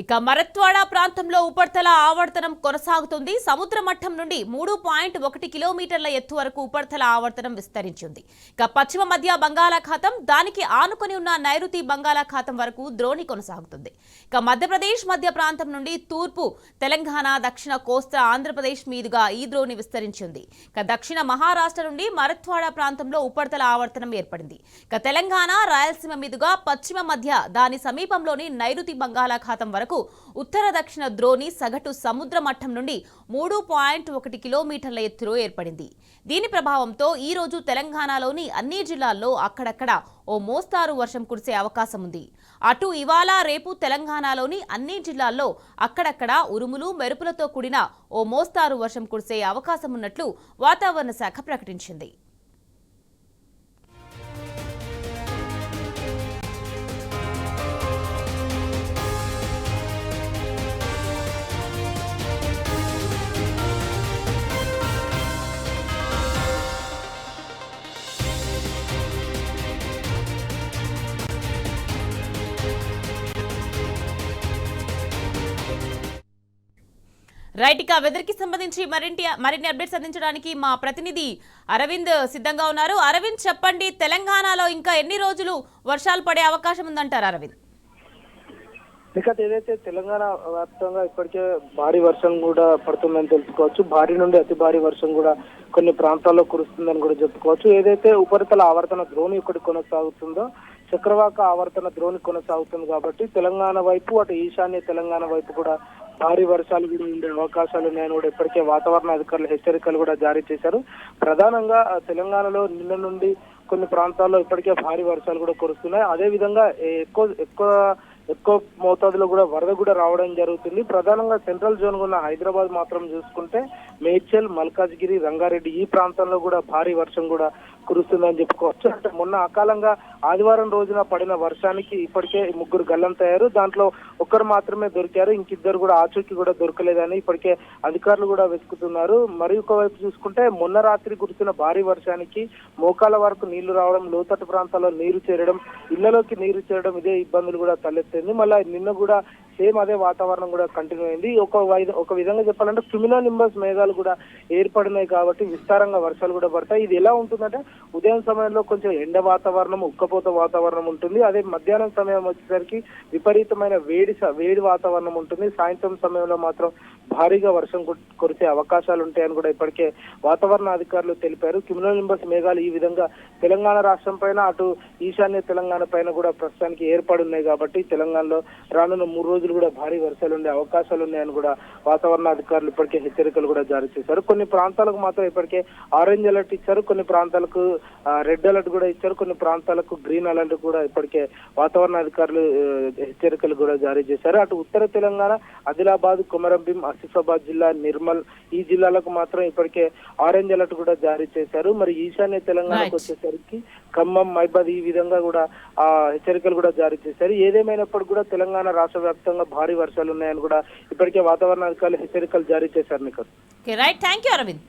ఇక మరత్వాడ ప్రాంతంలో ఉపరితల ఆవర్తనం కొనసాగుతుంది. సముద్ర మట్టం నుండి 3.1 కిలోమీటర్ల ఎత్తు వరకు ఉపరితల ఆవర్తనం విస్తరించింది. ఇక పశ్చిమ మధ్య బంగాళాఖాతం, దానికి ఆనుకొని ఉన్న నైరుతి బంగాళాఖాతం వరకు ద్రోణి కొనసాగుతుంది. ఇక మధ్యప్రదేశ్ మధ్య ప్రాంతం నుండి తూర్పు తెలంగాణ, దక్షిణ కోస్తా ఆంధ్రప్రదేశ్ మీదుగా ఈ ద్రోణి విస్తరించింది. ఇక దక్షిణ మహారాష్ట్ర నుండి మరత్వాడ ప్రాంతంలో ఉపరితల ఆవర్తనం ఏర్పడింది. ఇక తెలంగాణ, రాయలసీమ మీదుగా పశ్చిమ మధ్య, దాని సమీపంలోని నైరుతి బంగాళాఖాతం వరకు ఉత్తర దక్షిణ ద్రోణి సగటు సముద్ర మట్టం నుండి 3.1 కిలోమీటర్ల ఎత్తులో ఏర్పడింది. దీని ప్రభావంతో ఈ రోజు తెలంగాణలోని అన్ని జిల్లాల్లో అక్కడక్కడ ఓ మోస్తారు వర్షం కురిసే అవకాశం ఉంది. అటు ఇవాళ రేపు తెలంగాణలోని అన్ని జిల్లాల్లో అక్కడక్కడ ఉరుములు మెరుపులతో కూడిన ఓ మోస్తారు వర్షం కురిసే అవకాశం ఉన్నట్లు వాతావరణ శాఖ ప్రకటించింది. రైట్, ఇక వెదర్ కి సంబంధించి మరిన్ని అప్డేట్స్ అందించడానికి మా ప్రతినిధి అరవింద్ సిద్ధంగా ఉన్నారు. అరవింద్, చెప్పండి, తెలంగాణలో ఇంకా ఎన్ని రోజులు వర్షాలు పడే అవకాశం ఉందంటారు అరవింద్? ఇక ఏదైతే తెలంగాణ వ్యాప్తంగా ఇప్పటికే భారీ వర్షం కూడా పడుతుందని తెలుసుకోవచ్చు. భారీ నుండి అతి భారీ వర్షం కూడా కొన్ని ప్రాంతాల్లో కురుస్తుందని కూడా చెప్పుకోవచ్చు. ఏదైతే ఉపరితల ఆవర్తన ద్రోణి ఒకటి కొనసాగుతుందో, చక్రవాక ఆవర్తన ద్రోణి కొనసాగుతుంది కాబట్టి తెలంగాణ వైపు, అటు ఈశాన్య తెలంగాణ వైపు కూడా భారీ వర్షాలు కూడా ఉండే అవకాశాలు ఉన్నాయని కూడా ఇప్పటికే వాతావరణ అధికారులు హెచ్చరికలు కూడా జారీ చేశారు. ప్రధానంగా తెలంగాణలో నిన్న నుండి కొన్ని ప్రాంతాల్లో ఇప్పటికే భారీ వర్షాలు కూడా కురుస్తున్నాయి. అదే విధంగా ఎక్కువ మోతాదులో కూడా వరద కూడా రావడం జరుగుతుంది. ప్రధానంగా సెంట్రల్ జోన్ ఉన్న హైదరాబాద్ మాత్రం చూసుకుంటే మేడ్చల్, మల్కాజ్గిరి, రంగారెడ్డి ఈ ప్రాంతంలో కూడా భారీ వర్షం కూడా కురుస్తుందని చెప్పుకోవచ్చు. అంటే మొన్న అకాలంగా ఆదివారం రోజున పడిన వర్షానికి ఇప్పటికే 3 గల్లంతయ్యారు. దాంట్లో ఒక్కరు మాత్రమే దొరికారు, ఇంకిద్దరు కూడా ఆచూకీ కూడా దొరకలేదని ఇప్పటికే అధికారులు కూడా వెతుకుతున్నారు. మరి ఒకవైపు చూసుకుంటే మొన్న రాత్రి కురిసిన భారీ వర్షానికి మోకాల వరకు నీళ్లు రావడం, లోతట్టు ప్రాంతాల్లో నీరు చేరడం, ఇళ్లలోకి నీరు చేరడం, ఇదే ఇబ్బందులు కూడా తలెత్తింది. మళ్ళీ నిన్న కూడా సేమ్ అదే వాతావరణం కూడా కంటిన్యూ అయింది. ఒక విధంగా చెప్పాలంటే క్రిమినల్ నింబస్ మేఘాలు కూడా ఏర్పడినాయి కాబట్టి విస్తారంగా వర్షాలు కూడా పడతాయి. ఇది ఎలా ఉంటుందంటే ఉదయం సమయంలో కొంచెం ఎండ వాతావరణం, ఉక్కపోత వాతావరణం ఉంటుంది. అదే మధ్యాహ్నం సమయం వచ్చేసరికి విపరీతమైన వేడి వాతావరణం ఉంటుంది. సాయంత్రం సమయంలో మాత్రం భారీగా వర్షం కురిసే అవకాశాలు ఉంటాయని కూడా ఇప్పటికే వాతావరణ అధికారులు తెలిపారు. క్రిమినల్ నింబస్ మేఘాలు ఈ విధంగా తెలంగాణ రాష్ట్రం పైన, అటు ఈశాన్య తెలంగాణ పైన కూడా ప్రస్తుతానికి ఏర్పడి ఉన్నాయి కాబట్టి తెలంగాణలో రానున్న 3 రోజులు కూడా భారీ వర్షాలు ఉండే అవకాశాలు ఉన్నాయని కూడా వాతావరణ అధికారులు ఇప్పటికే హెచ్చరికలు కూడా జారీ చేశారు. కొన్ని ప్రాంతాలకు మాత్రం ఇప్పటికే ఆరెంజ్ అలర్ట్ ఇచ్చారు, కొన్ని ప్రాంతాలకు రెడ్ అలర్ట్ కూడా ఇచ్చారు, కొన్ని ప్రాంతాలకు గ్రీన్ అలర్ట్ కూడా ఇప్పటికే వాతావరణ అధికారులు హెచ్చరికలు కూడా జారీ చేశారు. అటు ఉత్తర తెలంగాణ ఆదిలాబాద్, కొమరంభీం, ఆసిఫాబాద్ జిల్లా, నిర్మల్ ఈ జిల్లాలకు మాత్రం ఇప్పటికే ఆరెంజ్ అలర్ట్ కూడా జారీ చేశారు. మరి ఈశాన్య తెలంగాణకు వచ్చేసరికి ఖమ్మం, మైబాద్ ఈ విధంగా కూడా హెచ్చరికలు కూడా జారీ చేశారు. ఏదేమైనప్పటికీ కూడా తెలంగాణ రాష్ట్ర వ్యాప్తంగా భారీ వర్షాలు ఉన్నాయని కూడా ఇప్పటికే వాతావరణ అధికారులు హెచ్చరికలు జారీ చేశారు. Right, thank you Arvind.